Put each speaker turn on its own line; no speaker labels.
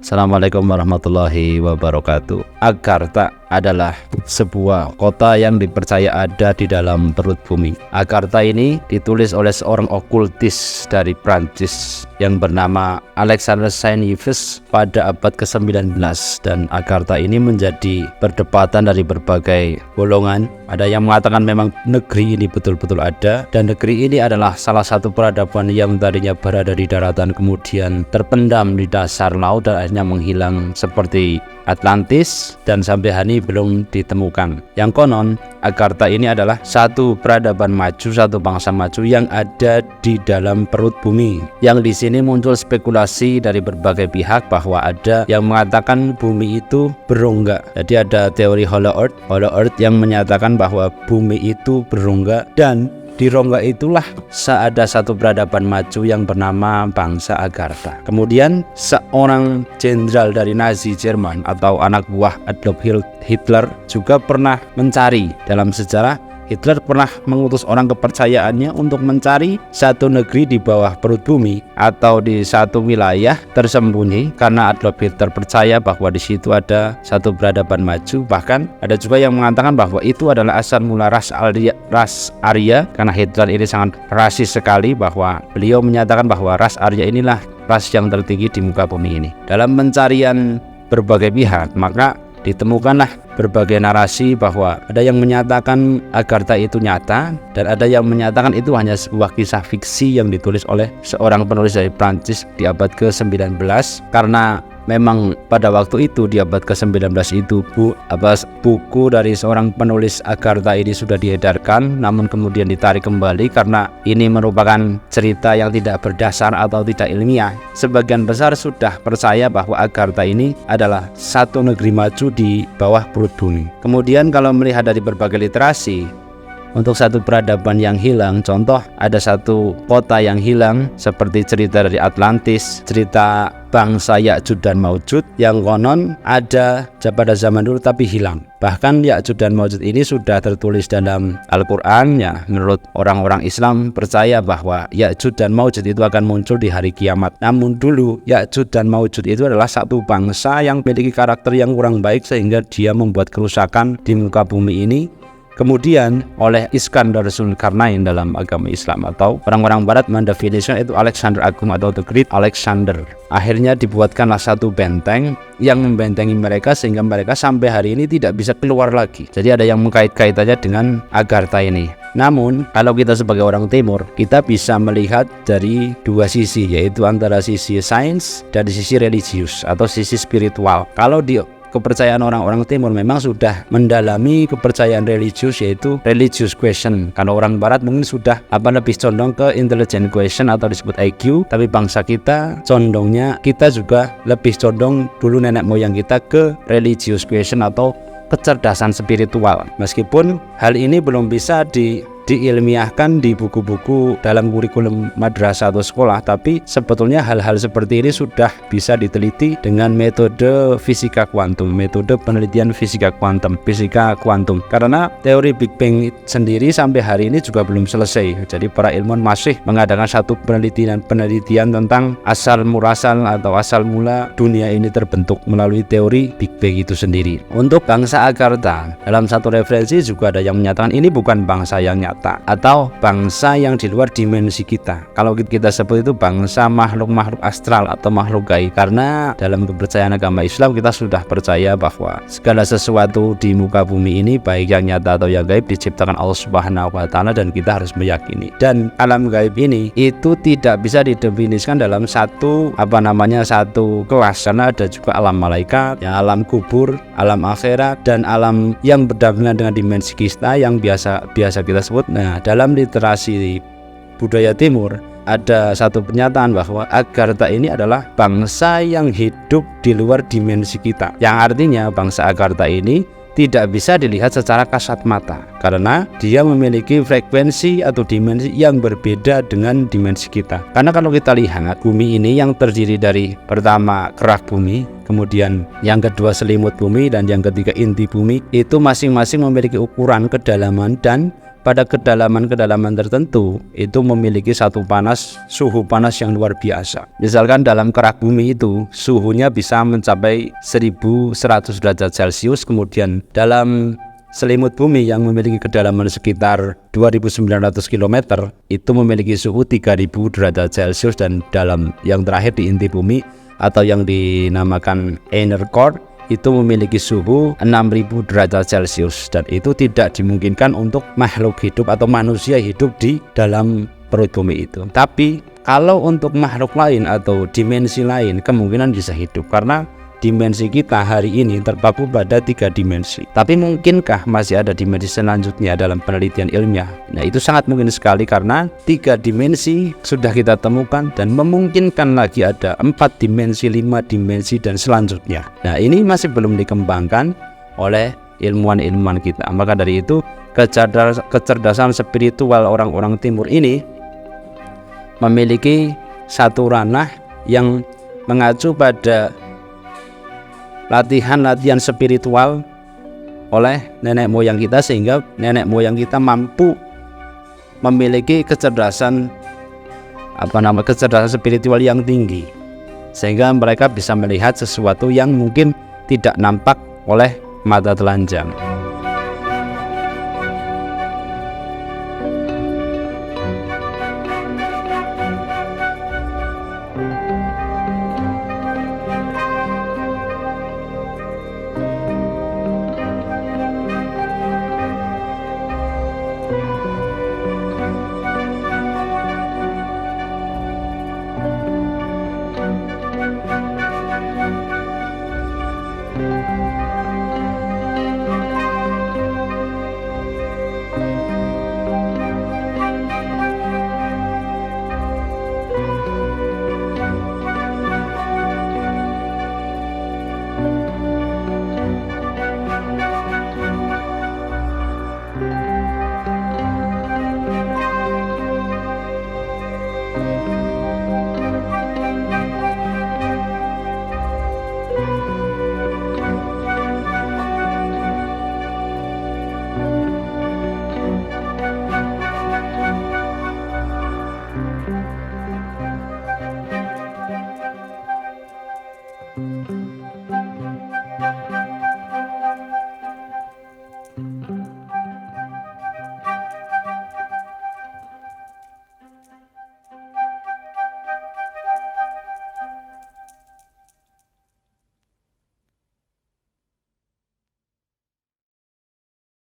Assalamualaikum warahmatullahi wabarakatuh. Agartha adalah sebuah kota yang dipercaya ada di dalam perut bumi. Agartha ini ditulis oleh seorang okultis dari Prancis yang bernama Alexander Saint-Yves pada abad ke-19, dan Agartha ini menjadi perdebatan dari berbagai golongan. Ada yang mengatakan memang negeri ini betul-betul ada, dan negeri ini adalah salah satu peradaban yang tadinya berada di daratan kemudian terpendam di dasar laut dan akhirnya menghilang seperti Atlantis dan sampai hari ini belum ditemukan. Yang konon Agartha ini adalah satu peradaban maju, satu bangsa maju yang ada di dalam perut bumi. Yang di sini muncul spekulasi dari berbagai pihak bahwa ada yang mengatakan bumi itu berongga. Jadi ada teori Hollow Earth yang menyatakan bahwa bumi itu berongga, dan di rongga itulah ada satu peradaban maju yang bernama bangsa Agartha. Kemudian seorang jenderal dari Nazi Jerman atau anak buah Adolf Hitler juga pernah mencari. Dalam sejarah, Hitler pernah mengutus orang kepercayaannya untuk mencari satu negeri di bawah perut bumi atau di satu wilayah tersembunyi, karena Adolf Hitler percaya bahwa di situ ada satu peradaban maju. Bahkan ada juga yang mengatakan bahwa itu adalah asal mula ras Arya, karena Hitler ini sangat rasis sekali, bahwa beliau menyatakan bahwa ras Arya inilah ras yang tertinggi di muka bumi ini. Dalam pencarian berbagai pihak, maka ditemukanlah berbagai narasi bahwa ada yang menyatakan Agartha itu nyata, dan ada yang menyatakan itu hanya sebuah kisah fiksi yang ditulis oleh seorang penulis dari Prancis di abad ke-19. Karena memang pada waktu itu di abad ke-19 itu buku dari seorang penulis Agartha ini sudah diedarkan, namun kemudian ditarik kembali karena ini merupakan cerita yang tidak berdasar atau tidak ilmiah. Sebagian besar sudah percaya bahwa Agartha ini adalah satu negeri maju di bawah perut bumi. Kemudian kalau melihat dari berbagai literasi, untuk satu peradaban yang hilang, contoh ada satu kota yang hilang seperti cerita dari Atlantis, cerita bangsa Ya'juj dan Ma'juj yang konon ada pada zaman dulu tapi hilang. Bahkan Ya'juj dan Ma'juj ini sudah tertulis dalam Al-Quran ya. Menurut orang-orang Islam percaya bahwa Ya'juj dan Ma'juj itu akan muncul di hari kiamat. Namun dulu Ya'juj dan Ma'juj itu adalah satu bangsa yang memiliki karakter yang kurang baik sehingga dia membuat kerusakan di muka bumi ini. Kemudian oleh Iskandar Zulkarnain dalam agama Islam, atau orang-orang barat mendefinisikan itu Alexander Agung atau The Great Alexander. Akhirnya dibuatkanlah satu benteng yang membentengi mereka sehingga mereka sampai hari ini tidak bisa keluar lagi. Jadi ada yang mengkait-kaitannya dengan Agartha ini. Namun kalau kita sebagai orang timur, kita bisa melihat dari dua sisi, yaitu antara sisi sains dan sisi religius atau sisi spiritual. Kalau di kepercayaan orang-orang timur memang sudah mendalami kepercayaan religius, yaitu religious question. Kalau orang barat mungkin sudah lebih condong ke intelligent question atau disebut IQ, tapi bangsa kita condongnya, kita juga lebih condong dulu nenek moyang kita ke religious question atau kecerdasan spiritual. Meskipun hal ini belum bisa diilmiahkan di buku-buku dalam kurikulum madrasah atau sekolah, tapi sebetulnya hal-hal seperti ini sudah bisa diteliti dengan metode fisika kuantum, metode penelitian fisika kuantum. Karena teori Big Bang sendiri sampai hari ini juga belum selesai. Jadi para ilmuwan masih mengadakan satu penelitian tentang asal murasal atau asal mula dunia ini terbentuk melalui teori Big Bang itu sendiri. Untuk bangsa Agartha, dalam satu referensi juga ada yang menyatakan ini bukan bangsa yang nyata atau bangsa yang di luar dimensi kita. Kalau kita sebut itu bangsa makhluk-makhluk astral atau makhluk gaib, karena dalam kepercayaan agama Islam kita sudah percaya bahwa segala sesuatu di muka bumi ini, baik yang nyata atau yang gaib, diciptakan Allah Subhanahu wa Ta'ala, dan kita harus meyakini. Dan alam gaib ini itu tidak bisa didefinisikan dalam satu kelas, karena ada juga alam malaikat, ya, alam kubur, alam akhirat, dan alam yang berdampingan dengan dimensi kita yang biasa kita sebut. Nah, dalam literasi budaya timur ada satu pernyataan bahwa Agartha ini adalah bangsa yang hidup di luar dimensi kita, yang artinya bangsa Agartha ini tidak bisa dilihat secara kasat mata karena dia memiliki frekuensi atau dimensi yang berbeda dengan dimensi kita. Karena kalau kita lihat bumi ini yang terdiri dari pertama kerak bumi, kemudian yang kedua selimut bumi, dan yang ketiga inti bumi, itu masing-masing memiliki ukuran kedalaman dan pada kedalaman-kedalaman tertentu itu memiliki suhu panas yang luar biasa. Misalkan dalam kerak bumi itu suhunya bisa mencapai 1100 derajat Celcius, kemudian dalam selimut bumi yang memiliki kedalaman sekitar 2900 km itu memiliki suhu 3000 derajat Celcius, dan dalam yang terakhir di inti bumi atau yang dinamakan inner core itu memiliki suhu 6000 derajat Celcius, dan itu tidak dimungkinkan untuk makhluk hidup atau manusia hidup di dalam perut bumi itu. Tapi kalau untuk makhluk lain atau dimensi lain kemungkinan bisa hidup, karena dimensi kita hari ini terpaku pada 3 dimensi. Tapi mungkinkah masih ada dimensi selanjutnya dalam penelitian ilmiah? Nah, itu sangat mungkin sekali, karena 3 dimensi sudah kita temukan dan memungkinkan lagi ada 4 dimensi, 5 dimensi dan selanjutnya. Nah, ini masih belum dikembangkan oleh ilmuwan-ilmuwan kita. Maka dari itu kecerdasan spiritual orang-orang timur ini memiliki satu ranah yang mengacu pada latihan-latihan spiritual oleh nenek moyang kita, sehingga nenek moyang kita mampu memiliki kecerdasan spiritual yang tinggi, sehingga mereka bisa melihat sesuatu yang mungkin tidak nampak oleh mata telanjang.